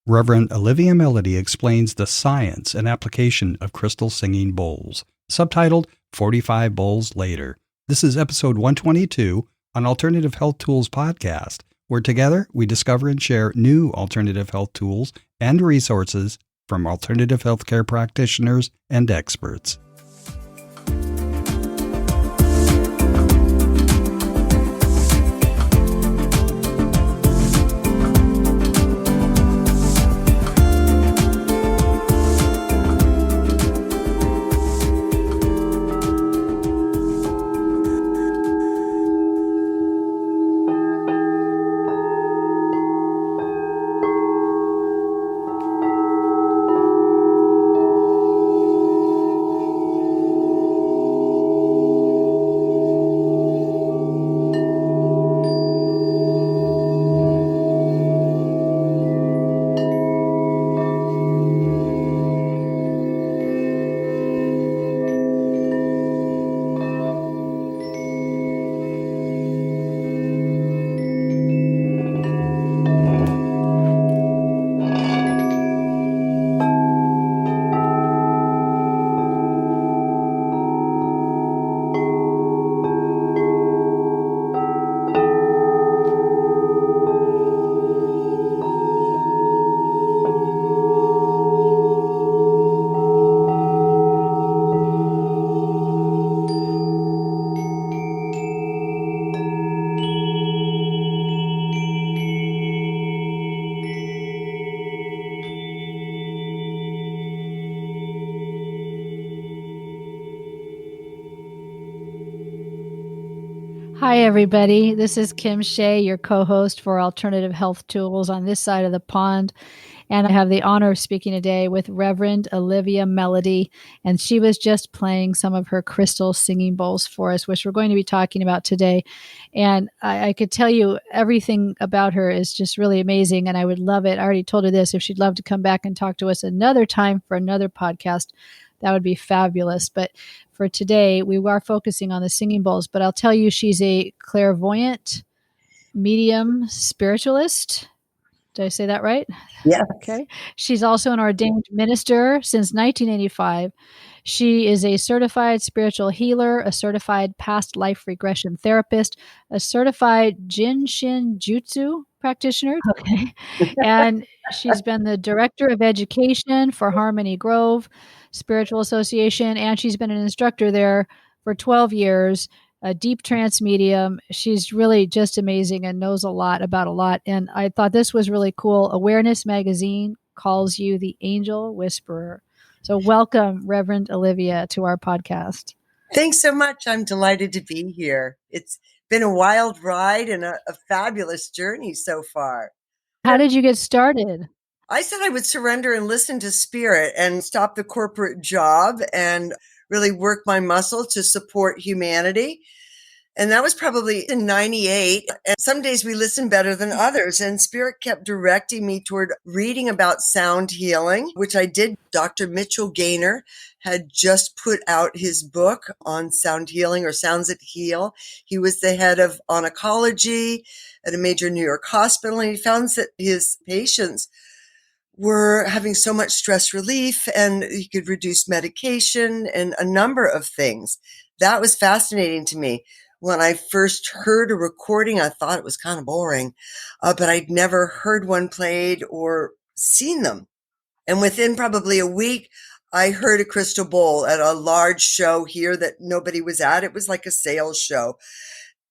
Reverend Elivia Melodey explains the science and application of crystal singing bowls, subtitled 45 Bowls Later. This is episode 122 on Alternative Health Tools podcast, where together we discover and share new alternative health tools and resources from alternative healthcare practitioners and experts. Hi, everybody. This is Kim Shea, your co-host for Alternative Health Tools on this side of the pond. And I have the honor of speaking today with Reverend Elivia Melodey. And she was just playing some of her crystal singing bowls for us, which we're going to be talking about today. And I could tell you everything about her is just really amazing. And I would love it. I already told her this. If she'd love to come back and talk to us another time for another podcast, that would be fabulous. But for today, we are focusing on the singing bowls. But I'll tell you, she's a clairvoyant, medium, spiritualist. Did I say that right? Yeah. Okay. She's also an ordained minister since 1985. She is a certified spiritual healer, a certified past life regression therapist, a certified Jin Shin Jutsu practitioner. Okay. And she's been the director of education for Harmony Grove Spiritual Association, and she's been an instructor there for 12 years. A deep trance medium. She's really just amazing and knows a lot about a lot. And I thought this was really cool. Awareness Magazine calls you the Angel Whisperer. So welcome, Reverend Elivia, to our podcast. Thanks so much. I'm delighted to be here. It's been a wild ride and a fabulous journey so far. How did you get started? I said I would surrender and listen to spirit and stop the corporate job and really work my muscle to support humanity. And that was probably in 98. And some days we listen better than others. And spirit kept directing me toward reading about sound healing, which I did. Dr. Mitchell Gaynor had just put out his book on sound healing, or Sounds That Heal. He was the head of oncology at a major New York hospital. And he found that his patients were having so much stress relief, and you could reduce medication and a number of things. That was fascinating to me. When I first heard a recording, I thought it was kind of boring, but I'd never heard one played or seen them. And within probably a week, I heard a crystal bowl at a large show here that nobody was at. It was like a sales show.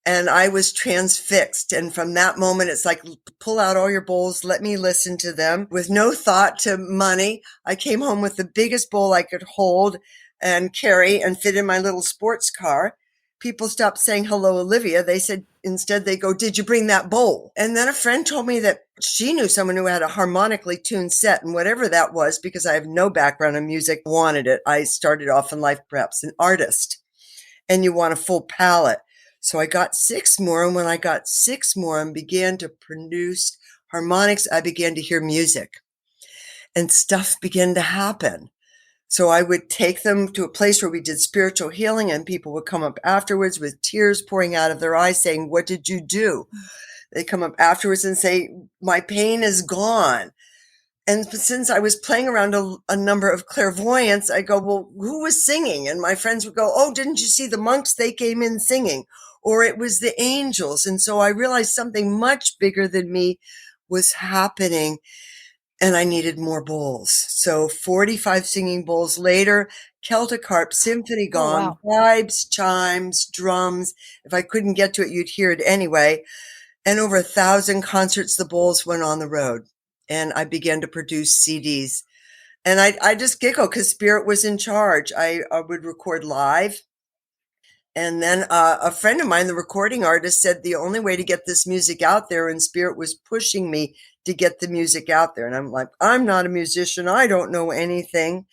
And I was transfixed. And from that moment, it's like, pull out all your bowls. Let me listen to them. With no thought to money, I came home with the biggest bowl I could hold and carry and fit in my little sports car. People stopped saying, hello, Olivia. They said, instead, they go, did you bring that bowl? And then a friend told me that she knew someone who had a harmonically tuned set, and whatever that was, because I have no background in music, wanted it. I started off in life, perhaps an artist, and you want a full palette. So I got 6 more, and when I got 6 more and began to produce harmonics, I began to hear music, and stuff began to happen. So I would take them to a place where we did spiritual healing, and people would come up afterwards with tears pouring out of their eyes saying, what did you do? They come up afterwards and say, my pain is gone. And since I was playing around a number of clairvoyants, I go, well, who was singing? And my friends would go, oh, didn't you see the monks? They came in singing. Or it was the angels. And so I realized something much bigger than me was happening, and I needed more bowls. So 45 singing bowls later, Celtic harp, symphony Oh, gong, wow. vibes, chimes, drums. If I couldn't get to it, you'd hear it anyway. And over 1,000 concerts, the bowls went on the road. And I began to produce CDs. And I just giggle because Spirit was in charge. I would record live. And then a friend of mine, the recording artist, said the only way to get this music out there, and Spirit was pushing me to get the music out there. And I'm like, I'm not a musician. I don't know anything.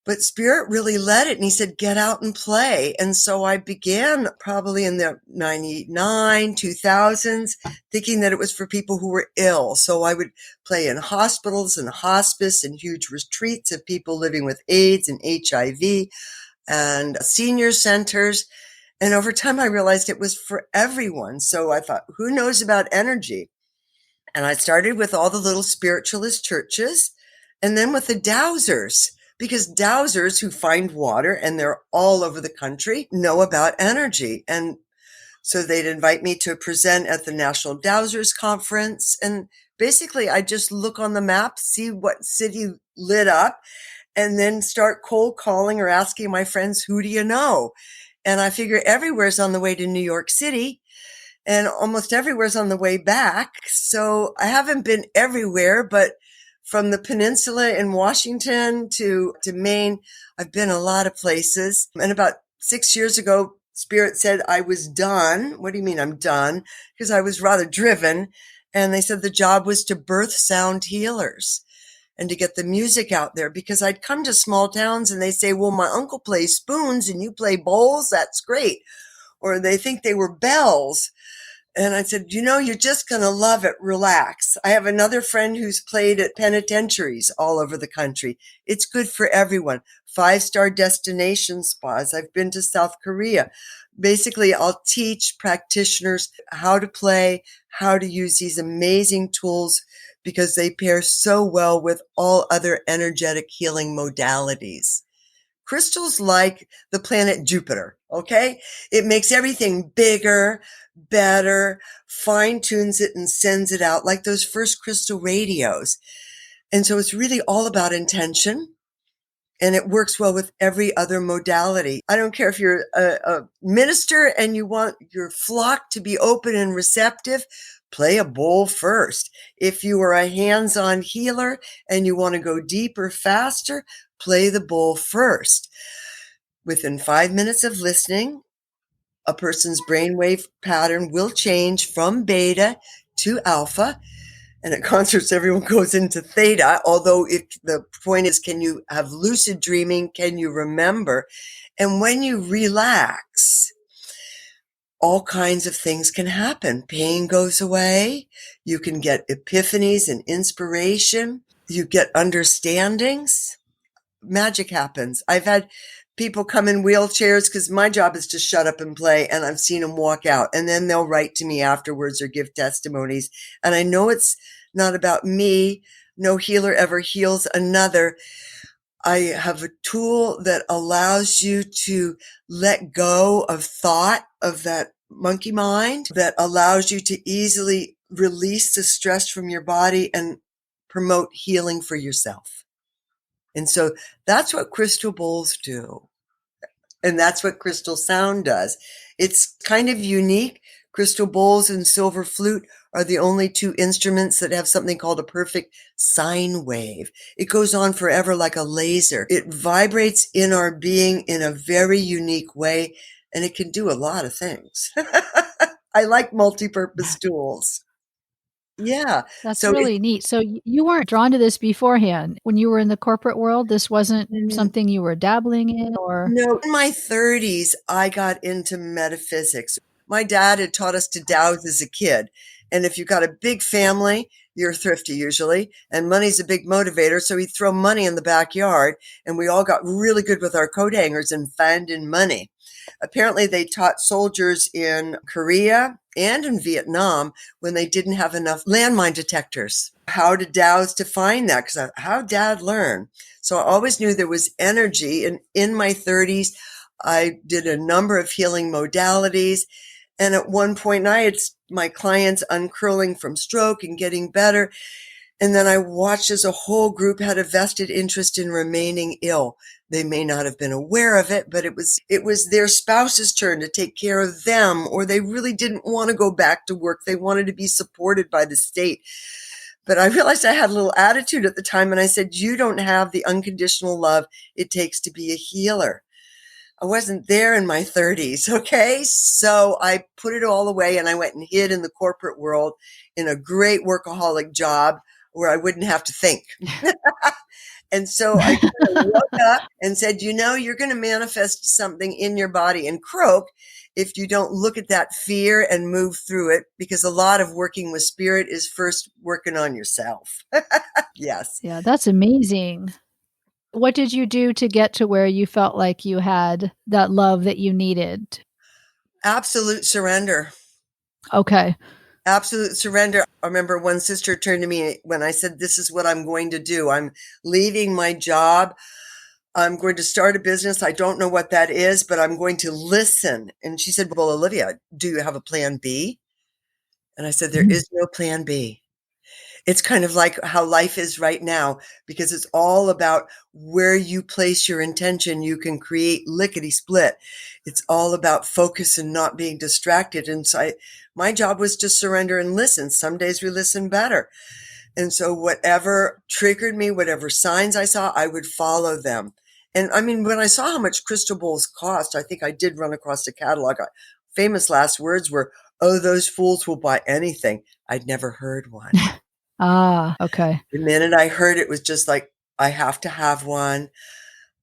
But Spirit really led it. And he said, get out and play. And so I began probably in the 99, 2000s, thinking that it was for people who were ill. So I would play in hospitals and hospice and huge retreats of people living with AIDS and HIV and senior centers. And over time, I realized it was for everyone. So I thought, who knows about energy? And I started with all the little spiritualist churches and then with the dowsers, because dowsers who find water, and they're all over the country, know about energy. And so they'd invite me to present at the National Dowsers Conference. And basically, I just look on the map, see what city lit up, and then start cold calling or asking my friends, who do you know? And I figure everywhere's on the way to New York City, and almost everywhere's on the way back. So I haven't been everywhere, but from the peninsula in Washington to Maine, I've been a lot of places. And about 6 years ago, Spirit said I was done. What do you mean I'm done? Because I was rather driven. And they said the job was to birth sound healers and to get the music out there, because I'd come to small towns and they say, well, my uncle plays spoons and you play bowls. That's great. Or they think they were bells. And I said, you're just going to love it. Relax. I have another friend who's played at penitentiaries all over the country. It's good for everyone. 5-star destination spas. I've been to South Korea. Basically, I'll teach practitioners how to play, how to use these amazing tools, because they pair so well with all other energetic healing modalities. Crystals like the planet Jupiter, okay? It makes everything bigger, better, fine tunes it and sends it out like those first crystal radios. And so it's really all about intention, and it works well with every other modality. I don't care if you're a minister and you want your flock to be open and receptive, play a bowl first. If you are a hands-on healer and you want to go deeper, faster, play the bowl first. Within 5 minutes of listening, a person's brainwave pattern will change from beta to alpha. And at concerts, everyone goes into theta. Although the point is, can you have lucid dreaming? Can you remember? And when you relax, all kinds of things can happen. Pain goes away. You can get epiphanies and inspiration. You get understandings. Magic happens. I've had people come in wheelchairs because my job is to shut up and play, and I've seen them walk out, and then they'll write to me afterwards or give testimonies. And I know it's not about me. No healer ever heals another. I have a tool that allows you to let go of thought, of that monkey mind, that allows you to easily release the stress from your body and promote healing for yourself. And so that's what crystal bowls do. And that's what crystal sound does. It's kind of unique. Crystal bowls and silver flute are the only two instruments that have something called a perfect sine wave. It goes on forever like a laser. It vibrates in our being in a very unique way, and it can do a lot of things. I like multi-purpose tools. Yeah. That's So really neat. So you weren't drawn to this beforehand. When you were in the corporate world, this wasn't something you were dabbling in, or? No, in my 30s, I got into metaphysics. My dad had taught us to dowse as a kid. And if you've got a big family, you're thrifty usually, and money's a big motivator. So he'd throw money in the backyard, and we all got really good with our coat hangers and finding money. Apparently, they taught soldiers in Korea and in Vietnam when they didn't have enough landmine detectors. How did Dow's define that? Because how did Dad learn? So I always knew there was energy. And in my 30s, I did a number of healing modalities. And at one point, I had my clients uncurling from stroke and getting better. And then I watched as a whole group had a vested interest in remaining ill. They may not have been aware of it, but it was their spouse's turn to take care of them, or they really didn't want to go back to work. They wanted to be supported by the state. But I realized I had a little attitude at the time, and I said, you don't have the unconditional love it takes to be a healer. I wasn't there in my 30s, okay? So I put it all away, and I went and hid in the corporate world in a great workaholic job where I wouldn't have to think. And so I kind of woke up and said, you're going to manifest something in your body and croak if you don't look at that fear and move through it, because a lot of working with spirit is first working on yourself. Yes. Yeah, that's amazing. What did you do to get to where you felt like you had that love that you needed? Absolute surrender. Okay. Absolute surrender. I remember one sister turned to me when I said, this is what I'm going to do. I'm leaving my job. I'm going to start a business. I don't know what that is, but I'm going to listen. And she said, well, Olivia, do you have a plan B? And I said, there is no plan B. It's kind of like how life is right now, because it's all about where you place your intention. You can create lickety split. It's all about focus and not being distracted. And so my job was to surrender and listen. Some days we listen better. And so whatever triggered me, whatever signs I saw, I would follow them. And I mean, when I saw how much crystal bowls cost, I think I did run across a catalog. Famous last words were, oh, those fools will buy anything. I'd never heard one. Ah, okay. The minute I heard it was just like, I have to have one.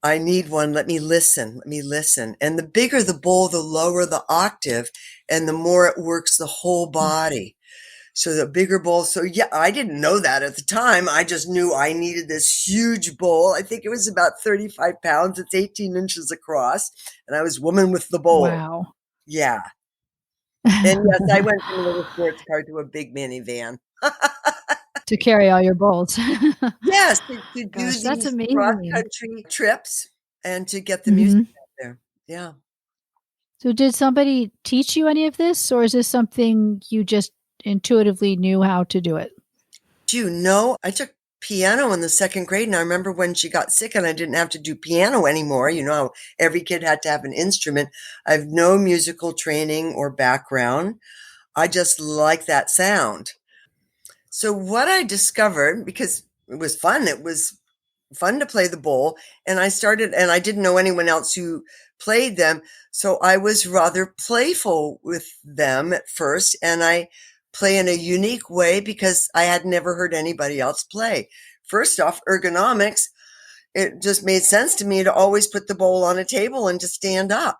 I need one. Let me listen. Let me listen. And the bigger the bowl, the lower the octave, and the more it works the whole body. So the bigger bowl. So yeah, I didn't know that at the time. I just knew I needed this huge bowl. I think it was about 35 pounds. It's 18 inches across. And I was woman with the bowl. Wow. Yeah. And yes, I went from a little sports car to a big minivan. To carry all your bowls. Yes, to do Gosh, that's these amazing. cross-country trips and to get the music out there. Yeah. So did somebody teach you any of this, or is this something you just intuitively knew how to do it? I took piano in the second grade, and I remember when she got sick and I didn't have to do piano anymore. How every kid had to have an instrument. I have no musical training or background. I just like that sound. So what I discovered, because it was fun to play the bowl, and I didn't know anyone else who played them. So I was rather playful with them at first, and I play in a unique way because I had never heard anybody else play. First off, ergonomics, it just made sense to me to always put the bowl on a table and to stand up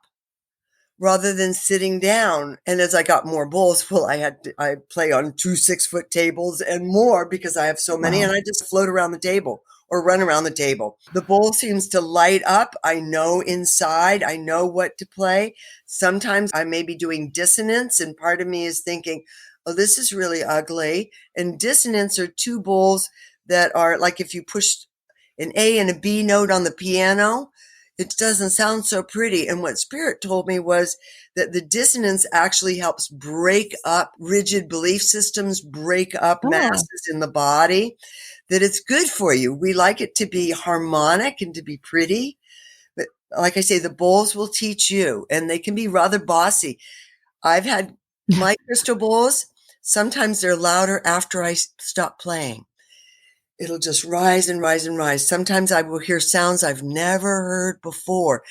rather than sitting down. And as I got more bowls, I play on 2 6-foot tables and more because I have so many. Wow. And I just float around the table or run around the table. The bowl seems to light up. I know inside, I know what to play. Sometimes I may be doing dissonance, and part of me is thinking, oh, this is really ugly. And dissonance are two bowls that are like if you push an A and a B note on the piano, it doesn't sound so pretty. And what Spirit told me was that the dissonance actually helps break up rigid belief systems, break up masses in the body, that it's good for you. We like it to be harmonic and to be pretty. But like I say, the bowls will teach you, and they can be rather bossy. I've had my crystal bowls. Sometimes they're louder after I stop playing. It'll just rise and rise and rise. Sometimes I will hear sounds I've never heard before.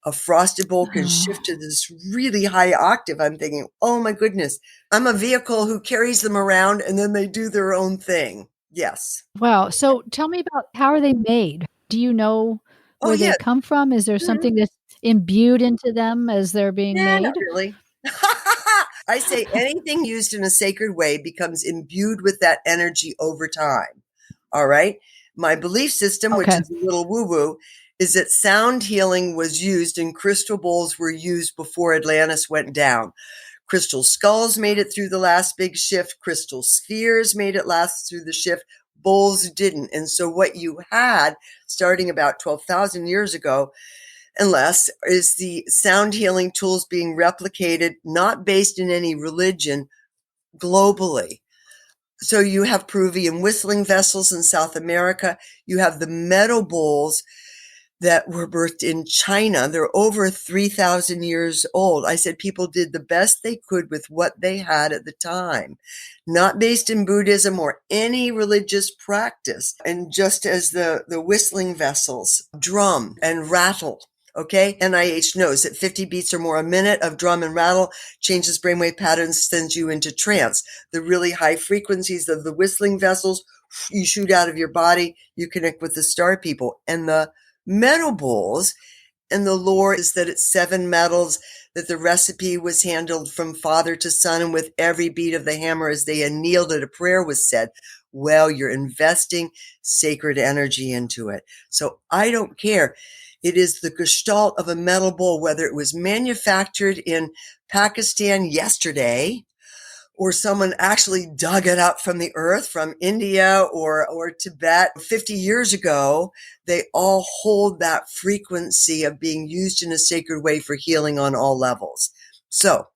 A frosted bowl can shift to this really high octave. I'm thinking, oh my goodness, I'm a vehicle who carries them around and then they do their own thing. Yes. Wow. So tell me about, how are they made? Do you know where they come from? Is there something that's imbued into them as they're being made? Not really. I say anything used in a sacred way becomes imbued with that energy over time. All right. My belief system, which is a little woo-woo, is that sound healing was used and crystal bowls were used before Atlantis went down. Crystal skulls made it through the last big shift. Crystal spheres made it last through the shift. Bowls didn't. And so what you had starting about 12,000 years ago and less is the sound healing tools being replicated, not based in any religion, globally. So you have Peruvian whistling vessels in South America. You have the meadow bowls that were birthed in China. They're over 3,000 years old. I said people did the best they could with what they had at the time, not based in Buddhism or any religious practice. And just as the whistling vessels drum and rattle, okay? NIH knows that 50 beats or more a minute of drum and rattle changes brainwave patterns, sends you into trance. The really high frequencies of the whistling vessels, you shoot out of your body, you connect with the star people. And the metal bowls, and the lore is that it's 7 metals, that the recipe was handled from father to son, and with every beat of the hammer as they annealed it, a prayer was said. Well, you're investing sacred energy into it. So I don't care. It is the gestalt of a metal bowl, whether it was manufactured in Pakistan yesterday, or someone actually dug it up from the earth, from India or Tibet 50 years ago, they all hold that frequency of being used in a sacred way for healing on all levels. So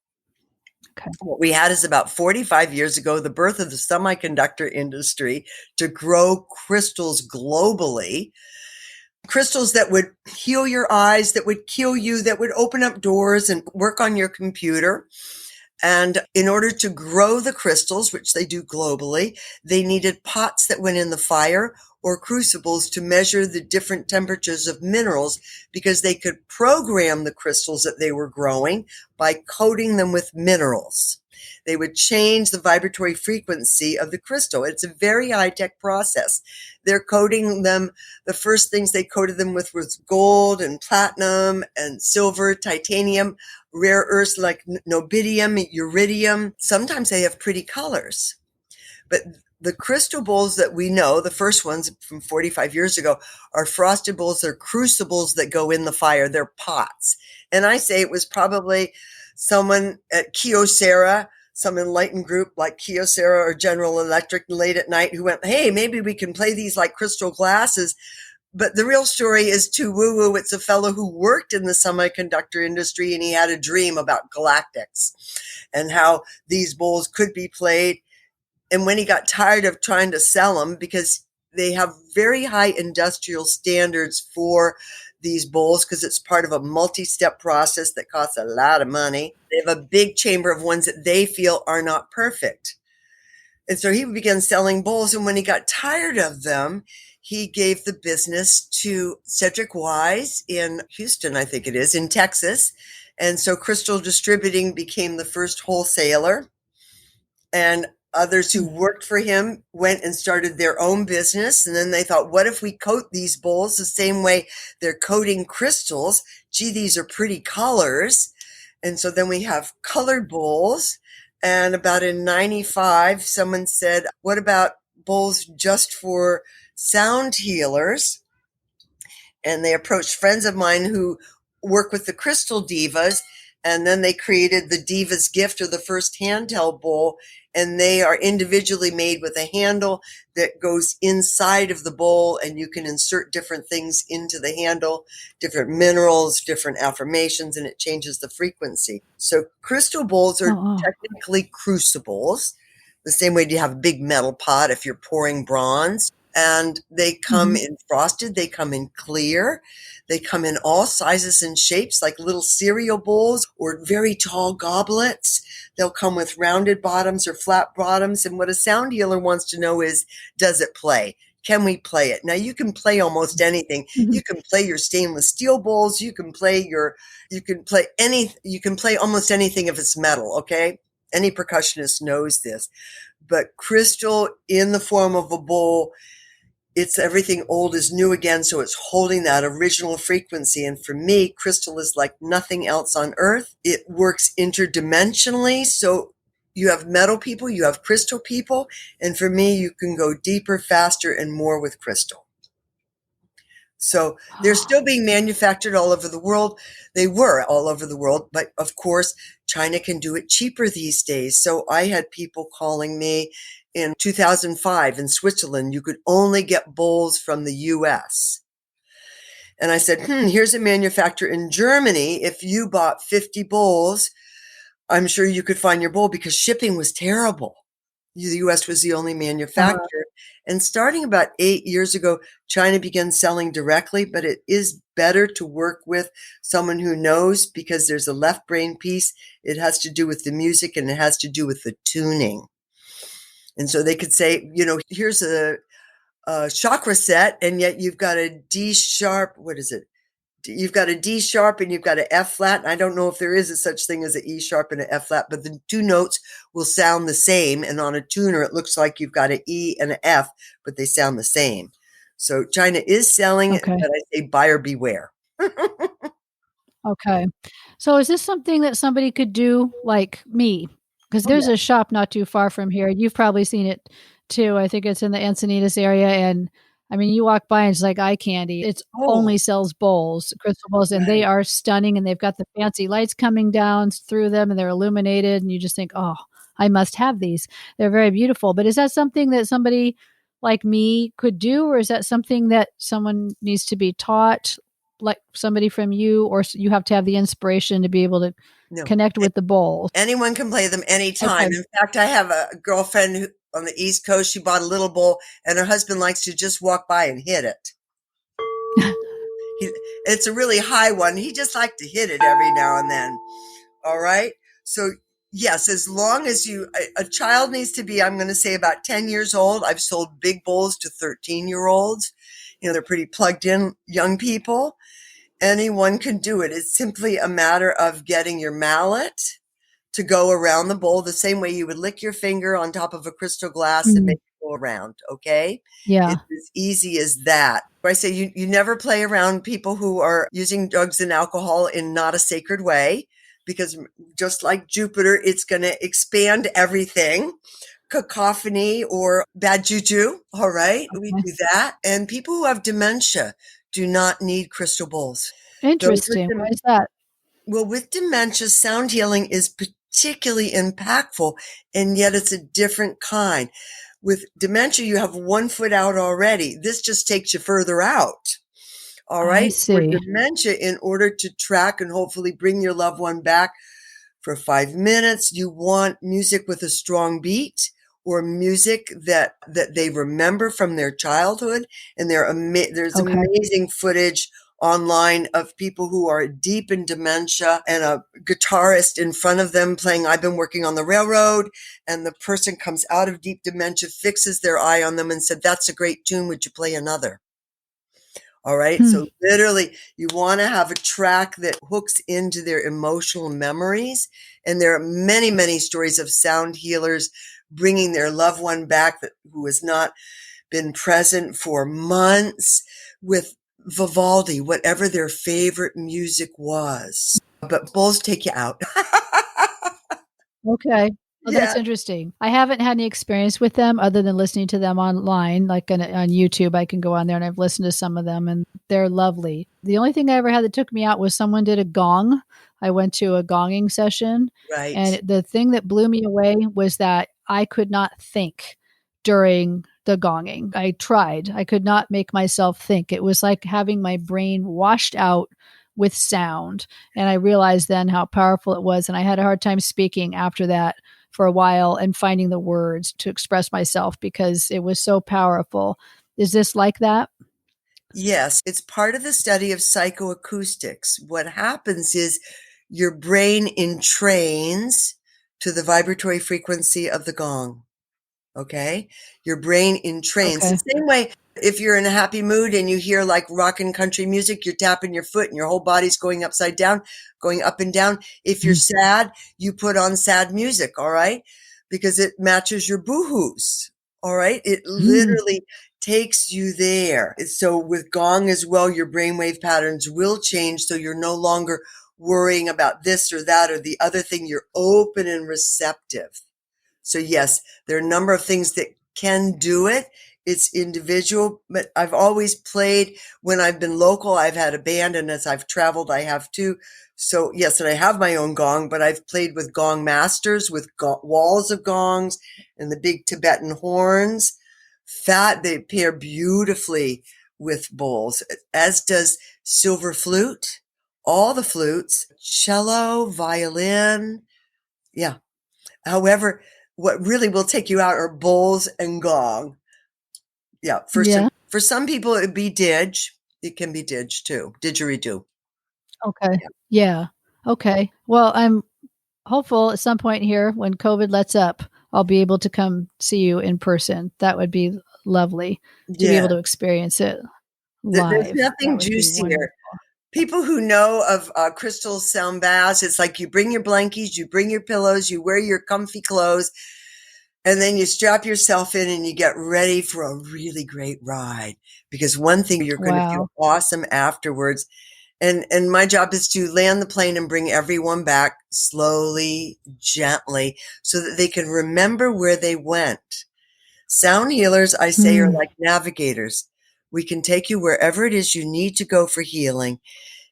what we had is about 45 years ago, the birth of the semiconductor industry to grow crystals globally. Crystals that would heal your eyes, that would kill you, that would open up doors and work on your computer. And in order to grow the crystals, which they do globally, they needed pots that went in the fire or crucibles to measure the different temperatures of minerals, because they could program the crystals that they were growing by coating them with minerals. They would change the vibratory frequency of the crystal. It's a very high-tech process. They're coating them. The first things they coated them with was gold and platinum and silver, titanium, rare earths like niobium, iridium. Sometimes they have pretty colors. But the crystal bowls that we know, the first ones from 45 years ago, are frosted bowls. They're crucibles that go in the fire. They're pots. And I say it was probably someone at Kyocera, some enlightened group like Kyocera or General Electric late at night, who went, hey, maybe we can play these like crystal glasses. But the real story is too woo-woo. It's a fellow who worked in the semiconductor industry, and he had a dream about galactics and how these bowls could be played. And when he got tired of trying to sell them, because they have very high industrial standards for these bowls, because it's part of a multi-step process that costs a lot of money. They have a big chamber of ones that they feel are not perfect. And so he began selling bowls. And when he got tired of them, he gave the business to Cedric Wise in Houston, I think it is, in Texas. And so Crystal Distributing became the first wholesaler. And others who worked for him went and started their own business. And then they thought, what if we coat these bowls the same way they're coating crystals? Gee, these are pretty colors. And so then we have colored bowls. And about in 95, someone said, what about bowls just for sound healers? And they approached friends of mine who work with the crystal divas. And then they created the Diva's Gift, or the first handheld bowl. And they are individually made with a handle that goes inside of the bowl, and you can insert different things into the handle, different minerals, different affirmations, and it changes the frequency. So crystal bowls are technically crucibles, the same way you have a big metal pot if you're pouring bronze. And they come in frosted, they come in clear, they come in all sizes and shapes, like little cereal bowls or very tall goblets. They'll come with rounded bottoms or flat bottoms. And what a sound healer wants to know is, does it play? Can we play it? Now, you can play almost anything. You can play your stainless steel bowls. You can play almost anything if it's metal, okay? Any percussionist knows this. But crystal in the form of a bowl, it's everything old is new again, so it's holding that original frequency. And for me, crystal is like nothing else on earth. It works interdimensionally, so you have metal people, you have crystal people, and for me, you can go deeper, faster, and more with crystal. So they're still being manufactured all over the world. They were all over the world, but of course, China can do it cheaper these days. So I had people calling me in 2005 in Switzerland. You could only get bowls from the US. And I said, here's a manufacturer in Germany. If you bought 50 bowls, I'm sure you could find your bowl, because shipping was terrible. The US was the only manufacturer. And starting about 8 years ago, China began selling directly, but it is better to work with someone who knows, because there's a left brain piece. It has to do with the music, and it has to do with the tuning. And so they could say, here's a chakra set, and yet you've got a D sharp. What is it? You've got a D sharp and you've got an F flat. And I don't know if there is a such thing as an E sharp and an F flat, but the two notes will sound the same. And on a tuner, it looks like you've got an E and an F, but they sound the same. So China is selling it, but I say buyer beware. Okay. So is this something that somebody could do like me? Because there's a shop not too far from here. You've probably seen it too. I think it's in the Encinitas area. And I mean, you walk by and it's like eye candy. It only sells bowls, crystal bowls, and they are stunning. And they've got the fancy lights coming down through them, and they're illuminated. And you just think, oh, I must have these. They're very beautiful. But is that something that somebody like me could do? Or is that something that someone needs to be taught, like somebody from you, or you have to have the inspiration to be able to connect with the bowl? Anyone can play them anytime. Okay. In fact, I have a girlfriend who, on the East Coast, she bought a little bowl, and her husband likes to just walk by and hit it. It's a really high one. He just likes to hit it every now and then. All right. So yes, as long as a child needs to be, I'm going to say about 10 years old. I've sold big bowls to 13-year-olds. They're pretty plugged in young people. Anyone can do it. It's simply a matter of getting your mallet to go around the bowl the same way you would lick your finger on top of a crystal glass and make it go around. Okay. Yeah. It's as easy as that. I say you never play around people who are using drugs and alcohol in not a sacred way, because just like Jupiter, it's going to expand everything. Cacophony or bad juju. All right. Okay. We do that. And people who have dementia do not need crystal bowls. Interesting. Why is that? Well, with dementia, sound healing is particularly impactful, and yet it's a different kind. With dementia, you have 1 foot out already. This just takes you further out. All right. For dementia, in order to track and hopefully bring your loved one back for 5 minutes, you want music with a strong beat, or music that they remember from their childhood. And there's amazing footage online of people who are deep in dementia, and a guitarist in front of them playing I've Been Working on the Railroad, and the person comes out of deep dementia, fixes their eye on them and said, "That's a great tune. Would you play another?" All right. So literally you want to have a track that hooks into their emotional memories. And there are many, many stories of sound healers bringing their loved one back who has not been present for months, with Vivaldi, whatever their favorite music was. But bowls take you out. Okay. Well, that's interesting. I haven't had any experience with them other than listening to them online, like on YouTube. I can go on there and I've listened to some of them, and they're lovely. The only thing I ever had that took me out was someone did a gong. I went to a gonging session. Right. And the thing that blew me away was that I could not think during the gonging. I tried. I could not make myself think. It was like having my brain washed out with sound. And I realized then how powerful it was. And I had a hard time speaking after that for a while and finding the words to express myself, because it was so powerful. Is this like that? Yes, it's part of the study of psychoacoustics. What happens is your brain entrains to the vibratory frequency of the gong. Okay? Your brain entrains. The same way, if you're in a happy mood and you hear like rock and country music, you're tapping your foot and your whole body's going upside down, going up and down. If you're sad, you put on sad music, all right? Because it matches your boohoos, all right? It literally takes you there. So with gong as well, your brainwave patterns will change, so you're no longer worrying about this or that or the other thing. You're open and receptive. So yes, there are a number of things that can do it. It's individual, but I've always played when I've been local. I've had a band, and as I've traveled, I have too. So yes, and I have my own gong, but I've played with gong masters with walls of gongs and the big Tibetan horns. They pair beautifully with bowls, as does silver flute, all the flutes, cello, violin. Yeah. However, what really will take you out are bowls and gong. Yeah. For some people, it'd be didge. It can be didge too. Didgeridoo. Okay. Yeah. Okay. Well, I'm hopeful at some point here when COVID lets up, I'll be able to come see you in person. That would be lovely to be able to experience it live. There's nothing juicier. People who know of crystal sound baths, it's like you bring your blankies, you bring your pillows, you wear your comfy clothes, and then you strap yourself in and you get ready for a really great ride. Because one thing, you're going to feel awesome afterwards. And my job is to land the plane and bring everyone back slowly, gently, so that they can remember where they went. Sound healers, I say, are like navigators. We can take you wherever it is you need to go for healing.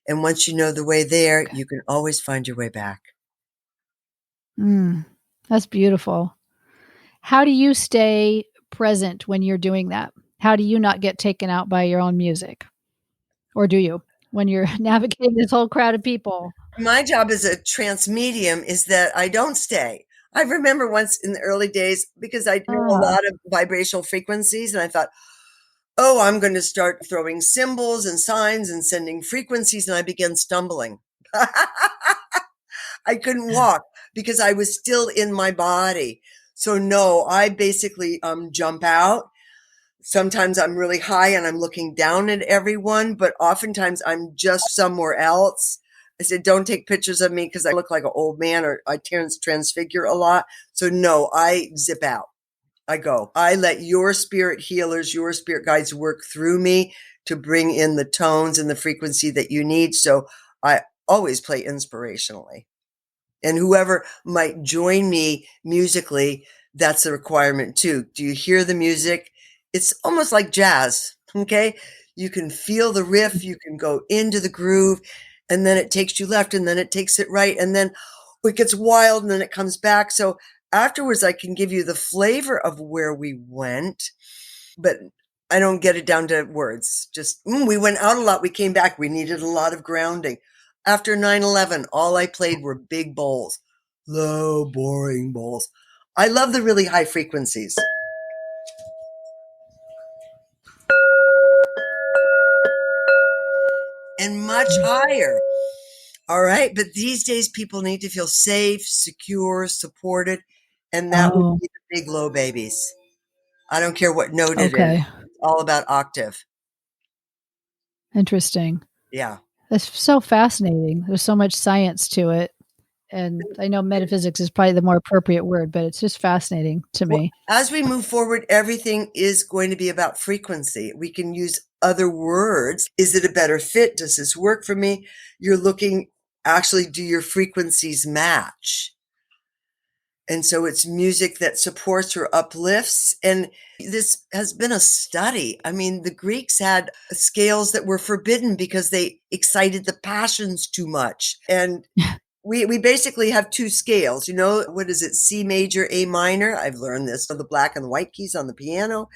And once you know the way there, you can always find your way back. That's beautiful. How do you stay present when you're doing that? How do you not get taken out by your own music? Or do you, when you're navigating this whole crowd of people? My job as a trance medium is that I don't stay. I remember once in the early days, because I know a lot of vibrational frequencies, and I thought, oh, I'm going to start throwing symbols and signs and sending frequencies, and I began stumbling. I couldn't walk because I was still in my body. So no, I basically jump out. Sometimes I'm really high and I'm looking down at everyone, but oftentimes I'm just somewhere else. I said, don't take pictures of me because I look like an old man, or I transfigure a lot. So no, I zip out. I go. I let your spirit healers, your spirit guides work through me to bring in the tones and the frequency that you need. So I always play inspirationally. And whoever might join me musically, that's a requirement too. Do you hear the music? It's almost like jazz, okay? You can feel the riff, you can go into the groove, and then it takes you left, and then it takes it right, and then it gets wild, and then it comes back. So afterwards, I can give you the flavor of where we went, but I don't get it down to words. Just, we went out a lot, we came back, we needed a lot of grounding. After 9/11, all I played were big bowls, low, boring bowls. I love the really high frequencies. And much higher. All right. But these days, people need to feel safe, secure, supported. And that would be the big low babies. I don't care what note it is. It's all about octave. Interesting. Yeah. That's so fascinating. There's so much science to it. And I know metaphysics is probably the more appropriate word, but it's just fascinating to me. As we move forward, everything is going to be about frequency. We can use other words. Is it a better fit? Does this work for me? You're looking, actually, do your frequencies match? And so it's music that supports or uplifts. And this has been a study. I mean, the Greeks had scales that were forbidden because they excited the passions too much. And we basically have two scales. You know, what is it? C major, A minor. I've learned this. So the black and the white keys on the piano.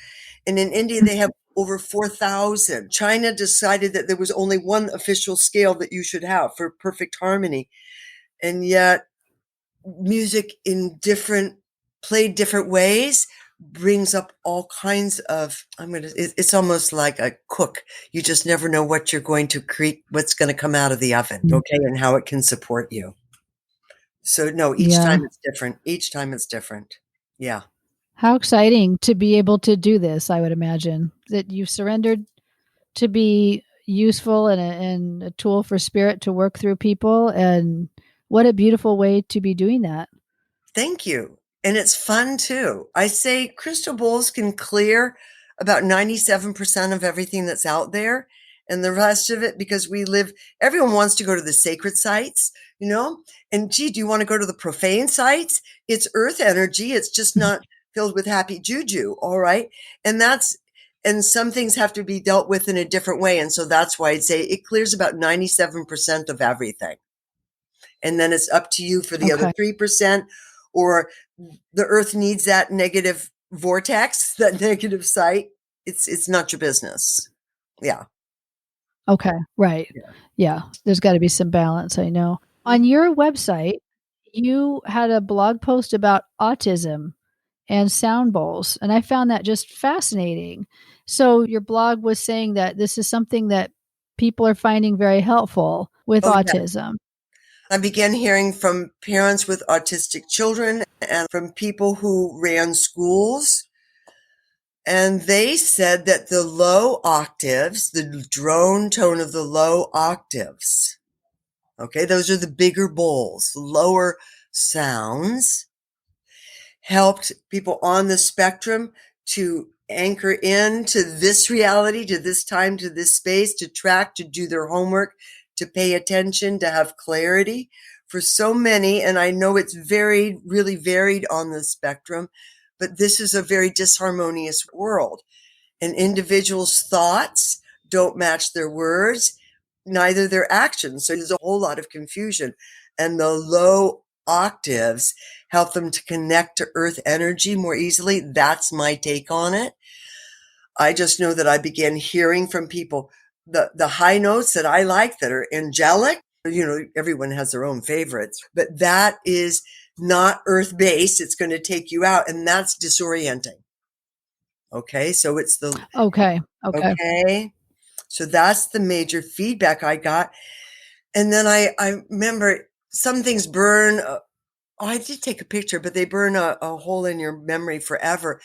And in India, they have over 4,000. China decided that there was only one official scale that you should have for perfect harmony. And yet, music played different ways brings up all kinds of, it's almost like a cook. You just never know what you're going to create, what's going to come out of the oven, okay, and how it can support you. So no, each time it's different. Each time it's different. Yeah. How exciting to be able to do this, I would imagine, that you've surrendered to be useful and a tool for spirit to work through people. And what a beautiful way to be doing that. Thank you. And it's fun too. I say crystal bowls can clear about 97% of everything that's out there. And the rest of it, because everyone wants to go to the sacred sites, you know, and gee, do you want to go to the profane sites? It's earth energy. It's just not filled with happy juju. All right. And that's And some things have to be dealt with in a different way. And so that's why I'd say it clears about 97% of everything. And then it's up to you for the other 3%, or the earth needs that negative vortex, that negative site. It's not your business. Yeah. Okay. Right. Yeah. There's got to be some balance. I know. On your website, you had a blog post about autism and sound bowls, and I found that just fascinating. So your blog was saying that this is something that people are finding very helpful with autism. I began hearing from parents with autistic children and from people who ran schools. And they said that the low octaves, the drone tone of the low octaves, okay, those are the bigger bowls, lower sounds, helped people on the spectrum to anchor into this reality, to this time, to this space, to track, to do their homework, to pay attention, to have clarity. For so many, and I know it's varied, really varied on the spectrum, but this is a very disharmonious world. And individuals' thoughts don't match their words, neither their actions. So there's a whole lot of confusion. And the low octaves help them to connect to earth energy more easily. That's my take on it. I just know that I began hearing from people the high notes that I like, that are angelic. Everyone has their own favorites, but that is not earth-based. It's going to take you out, and that's disorienting. Okay, so it's the okay. So that's the major feedback I got. And then I remember some things burn. I did take a picture, but they burn a hole in your memory forever.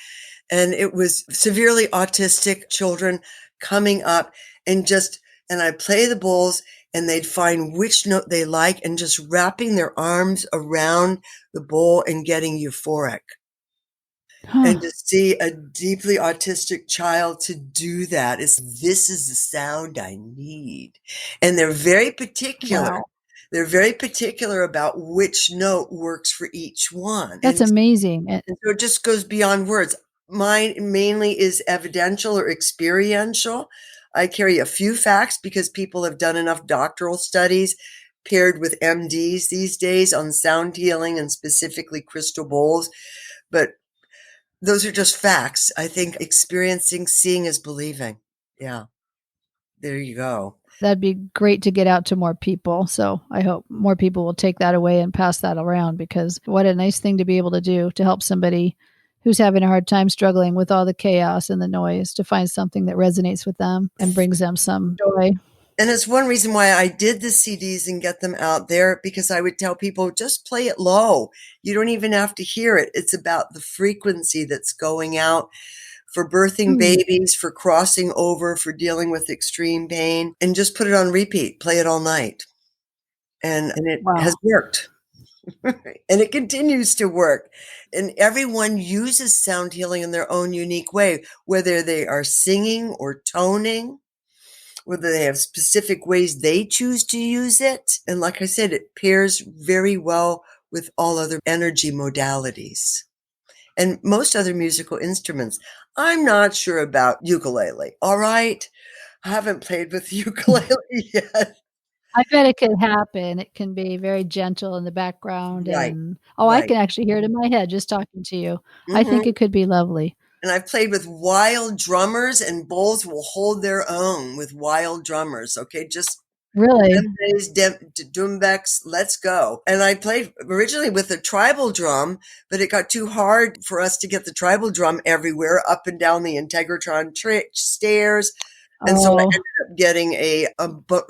And it was severely autistic children coming up and I play the bowls, and they'd find which note they like and just wrapping their arms around the bowl and getting euphoric. And to see a deeply autistic child to do that this is the sound I need. And they're very particular. Wow. They're very particular about which note works for each one. That's amazing. And so it just goes beyond words. Mine mainly is evidential or experiential. I carry a few facts because people have done enough doctoral studies paired with MDs these days on sound healing and specifically crystal bowls. But those are just facts. I think experiencing, seeing is believing. Yeah. There you go. That'd be great to get out to more people. So I hope more people will take that away and pass that around, because what a nice thing to be able to do to help somebody who's having a hard time struggling with all the chaos and the noise, to find something that resonates with them and brings them some joy. And it's one reason why I did the CDs and get them out there, because I would tell people, just play it low. You don't even have to hear it. It's about the frequency that's going out for birthing babies, for crossing over, for dealing with extreme pain, and just put it on repeat, play it all night. And it has worked. And it continues to work. And everyone uses sound healing in their own unique way, whether they are singing or toning, whether they have specific ways they choose to use it. And like I said, it pairs very well with all other energy modalities and most other musical instruments. I'm not sure about ukulele. All right. I haven't played with ukulele yet. I bet it could happen. It can be very gentle in the background. Right. And I can actually hear it in my head just talking to you. Mm-hmm. I think it could be lovely. And I've played with wild drummers, and bowls will hold their own with wild drummers. Okay, just really, Dumbex, let's go. And I played originally with a tribal drum, but it got too hard for us to get the tribal drum everywhere, up and down the Integratron stairs. And so I ended up getting a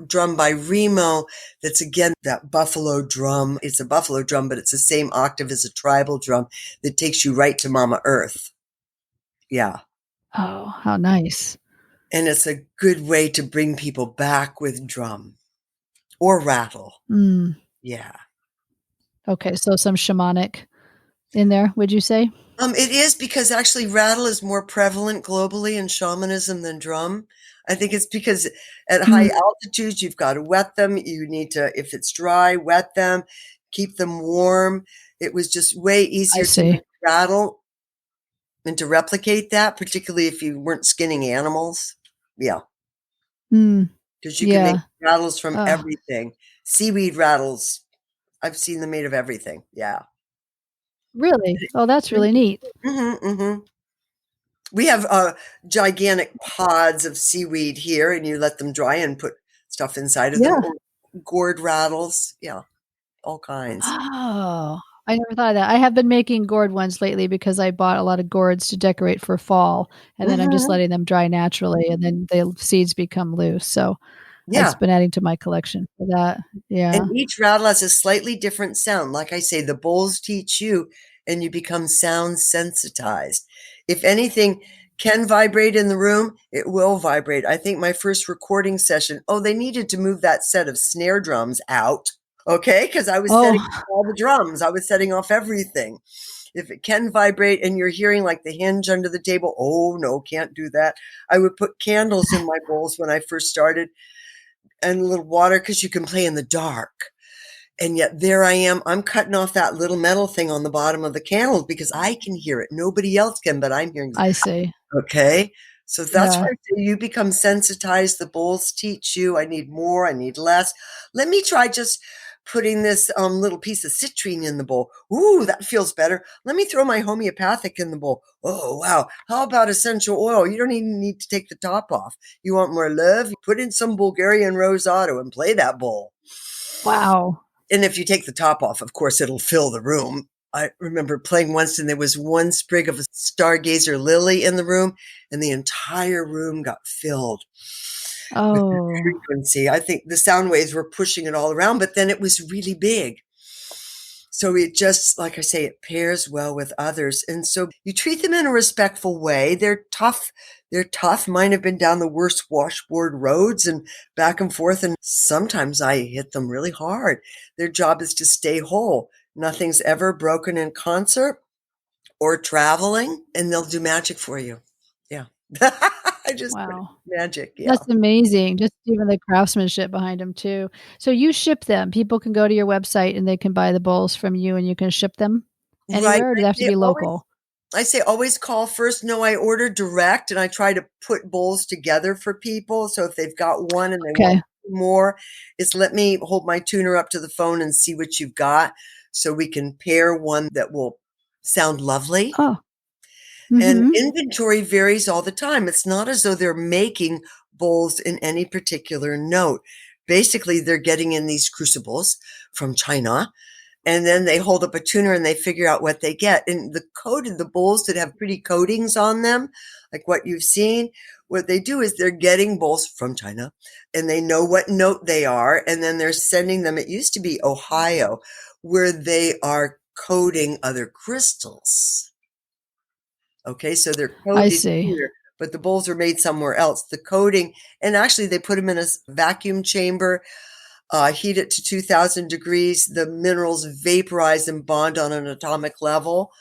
drum by Remo that's, again, that buffalo drum. It's a buffalo drum, but it's the same octave as a tribal drum that takes you right to Mama Earth. Yeah. Oh, how nice. And it's a good way to bring people back with drum or rattle. Mm. Yeah. Okay, so some shamanic in there, would you say? It is, because actually rattle is more prevalent globally in shamanism than drum. I think it's because at high altitudes, you've got to wet them. You need to, if it's dry, wet them, keep them warm. It was just way easier to rattle and to replicate that, particularly if you weren't skinning animals. Yeah. Mm, Because you can make yeah. rattles from Oh, everything. Seaweed rattles. I've seen them made of everything. Yeah. really? Oh, that's really neat. Mm-hmm, mm-hmm. We have gigantic pods of seaweed here, and you let them dry and put stuff inside of them. Yeah. Or gourd rattles. Yeah, all kinds. Oh, I never thought of that. I have been making gourd ones lately because I bought a lot of gourds to decorate for fall, and then I'm just Mm-hmm. letting them dry naturally, and then the seeds become loose. So it's Yeah. been adding to my collection for that. Yeah. And each rattle has a slightly different sound. Like I say, the bowls teach you, and you become sound sensitized. If anything can vibrate in the room, it will vibrate. I think my first recording session, they needed to move that set of snare drums out. Okay. Because I was setting Oh, off all the drums, I was setting off everything. If it can vibrate and you're hearing like the hinge under the table, oh no, can't do that. I would put candles in my bowls when I first started and a little water because you can play in the dark. And yet there I am. I'm cutting off that little metal thing on the bottom of the candle because I can hear it. Nobody else can, but I'm hearing. I see. Okay. So that's why Yeah. I say you become sensitized. The bowls teach you. I need more. I need less. Let me try just putting this little piece of citrine in the bowl. Ooh, that feels better. Let me throw my homeopathic in the bowl. Oh, wow. How about essential oil? You don't even need to take the top off. You want more love? You put in some Bulgarian Rosado and play that bowl. Wow. And if you take the top off, of course, it'll fill the room. I remember playing once and there was one sprig of a stargazer lily in the room and the entire room got filled with the Oh, frequency. I think the sound waves were pushing it all around, but then it was really big. So it just, like I say, it pairs well with others. And so you treat them in a respectful way. They're tough. They're tough. Mine have been down the worst washboard roads and back and forth. And sometimes I hit them really hard. Their job is to stay whole. Nothing's ever broken in concert or traveling, and they'll do magic for you. Yeah. I just wow. magic. Yeah. That's amazing. Just even the craftsmanship behind them too. So you ship them. People can go to your website and they can buy the bowls from you and you can ship them Right. anywhere, or do they have to be local? I say always call first. No, I order direct and I try to put bowls together for people. So if they've got one and they want Okay. more, it's let me hold my tuner up to the phone and see what you've got so we can pair one that will sound lovely. Oh. And Mhm. inventory varies all the time. It's not as though they're making bowls in any particular note. Basically, they're getting in these crucibles from China and then they hold up a tuner and they figure out what they get. And the bowls that have pretty coatings on them, like what you've seen, what they do is they're getting bowls from China and they know what note they are. And then they're sending them. It used to be Ohio, where they are coating other crystals. Okay, so they're I coated see. here, but the bowls are made somewhere else. The coating, and actually they put them in a vacuum chamber, heat it to 2000 degrees. The minerals vaporize and bond on an atomic level.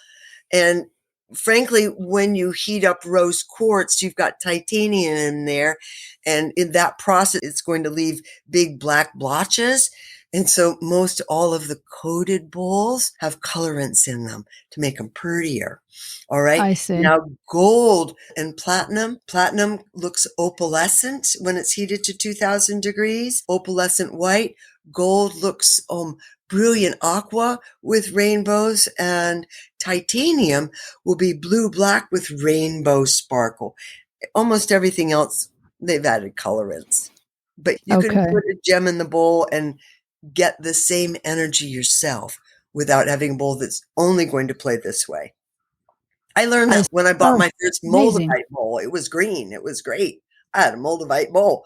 And frankly, when you heat up rose quartz, you've got titanium in there. And in that process, it's going to leave big black blotches. And so most all of the coated bowls have colorants in them to make them prettier. All right. I see. Now, gold and platinum looks opalescent when it's heated to 2000 degrees, opalescent white. Gold looks brilliant aqua with rainbows, and titanium will be blue-black with rainbow sparkle. Almost everything else, they've added colorants. But you can Okay. put a gem in the bowl and get the same energy yourself without having a bowl that's only going to play this way. I learned I that s when I bought Oh, my first amazing. moldavite bowl. It was green. It was great. I had a moldavite bowl.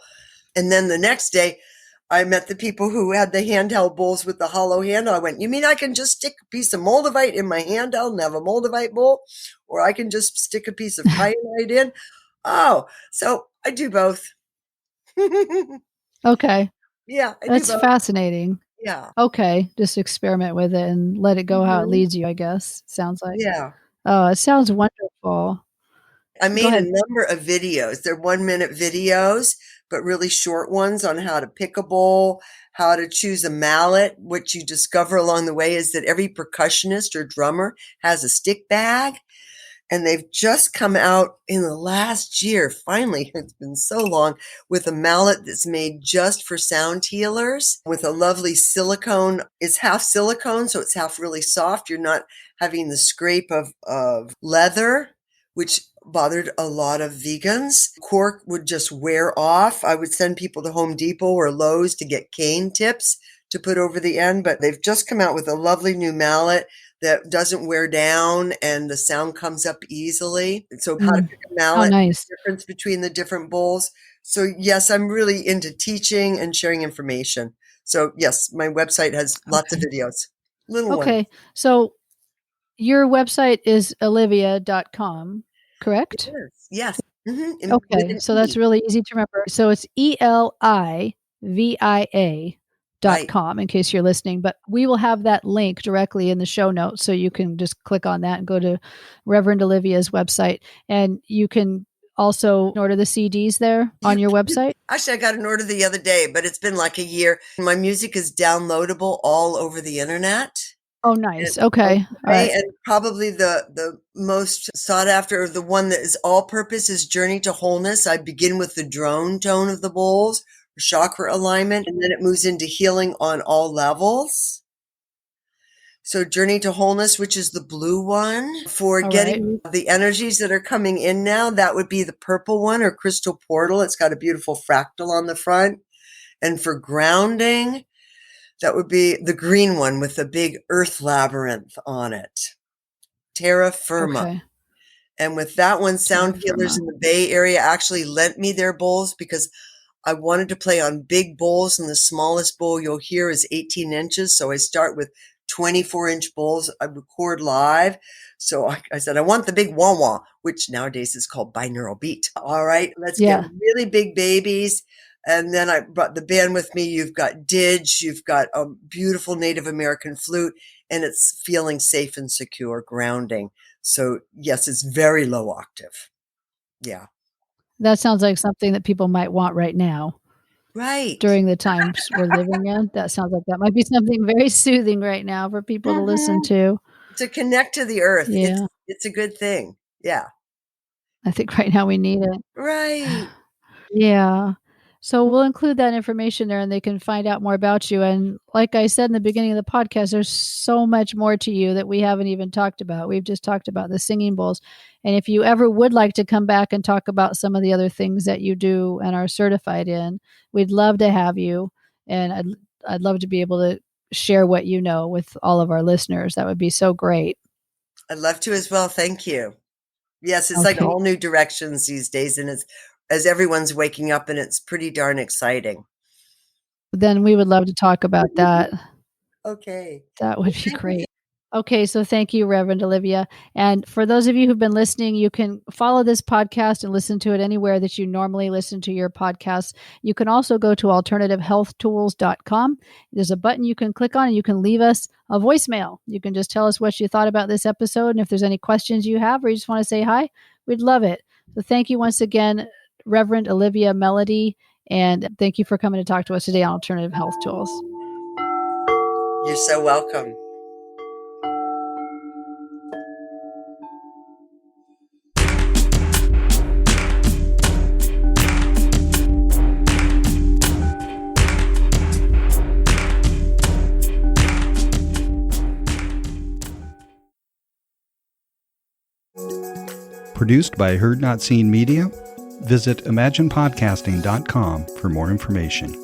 And then the next day, I met the people who had the handheld bowls with the hollow handle. I went, you mean I can just stick a piece of moldavite in my handheld and have a moldavite bowl? Or I can just stick a piece of kyanite in? Oh, so I do both. Okay. Yeah, I do That's both. fascinating. Yeah. Okay. Just experiment with it and let it go how it Mhm. leads you, I guess, sounds like. Yeah. Oh, it sounds wonderful. I Go made a ahead. number of videos. They're 1-minute videos, but really short ones on how to pick a bowl, how to choose a mallet. What you discover along the way is that every percussionist or drummer has a stick bag. And they've just come out in the last year, finally, it's been so long, with a mallet that's made just for sound healers with a lovely silicone. It's half silicone, so it's half really soft. You're not having the scrape of leather, which bothered a lot of vegans. Cork would just wear off. I would send people to Home Depot or Lowe's to get cane tips to put over the end, but they've just come out with a lovely new mallet that doesn't wear down and the sound comes up easily. So how to pick a mallet, nice. the difference between the different bowls. So yes, I'm really into teaching and sharing information. So yes, my website has lots of videos. Little ones. So your website is elivia.com, correct? Yes. Mm-hmm. Okay, so that's really easy to remember. So it's ELIVIA.com in case you're listening, but we will have that link directly in the show notes, so you can just click on that and go to Reverend Olivia's website, and you can also order the CDs there on your website. Actually, I got an order the other day, but it's been like a year. My music is downloadable all over the internet. Oh, nice. Okay. All right. And probably the most sought after, or the one that is all purpose, is Journey to Wholeness. I begin with the drone tone of the bowls, chakra alignment, and then it moves into healing on all levels. So Journey to Wholeness, which is the blue one. For getting the energies that are coming in now, that would be the purple one, or Crystal Portal. It's got a beautiful fractal on the front. And for grounding, that would be the green one with the big earth labyrinth on it. Terra Firma. Okay. And with that one, sound healers in the Bay Area actually lent me their bowls because I wanted to play on big bowls, and the smallest bowl you'll hear is 18 inches. So I start with 24-inch bowls. I record live. So I said, I want the big wah-wah, which nowadays is called binaural beat. All right, let's get really big babies. And then I brought the band with me. You've got didge, you've got a beautiful Native American flute, and it's feeling safe and secure, grounding. So yes, it's very low octave. Yeah. That sounds like something that people might want right now. Right. During the times we're living in. That sounds like that might be something very soothing right now for people to listen to. To connect to the earth. Yeah. It's a good thing. Yeah. I think right now we need it. Right. Yeah. So we'll include that information there, and they can find out more about you. And like I said in the beginning of the podcast, there's so much more to you that we haven't even talked about. We've just talked about the singing bowls. And if you ever would like to come back and talk about some of the other things that you do and are certified in, we'd love to have you. And I'd love to be able to share what you know with all of our listeners. That would be so great. I'd love to as well. Thank you. Yes, it's like all new directions these days, and it's as everyone's waking up, and it's pretty darn exciting. Then we would love to talk about that. Okay. That would be great. Okay, so thank you, Reverend Elivia. And for those of you who've been listening, you can follow this podcast and listen to it anywhere that you normally listen to your podcasts. You can also go to alternativehealthtools.com. There's a button you can click on, and you can leave us a voicemail. You can just tell us what you thought about this episode, and if there's any questions you have or you just want to say hi, we'd love it. So thank you once again, Reverend Elivia Melodey, and thank you for coming to talk to us today on Alternative Health Tools. You're so welcome. Produced by Heard Not Seen Media. Visit imaginepodcasting.com for more information.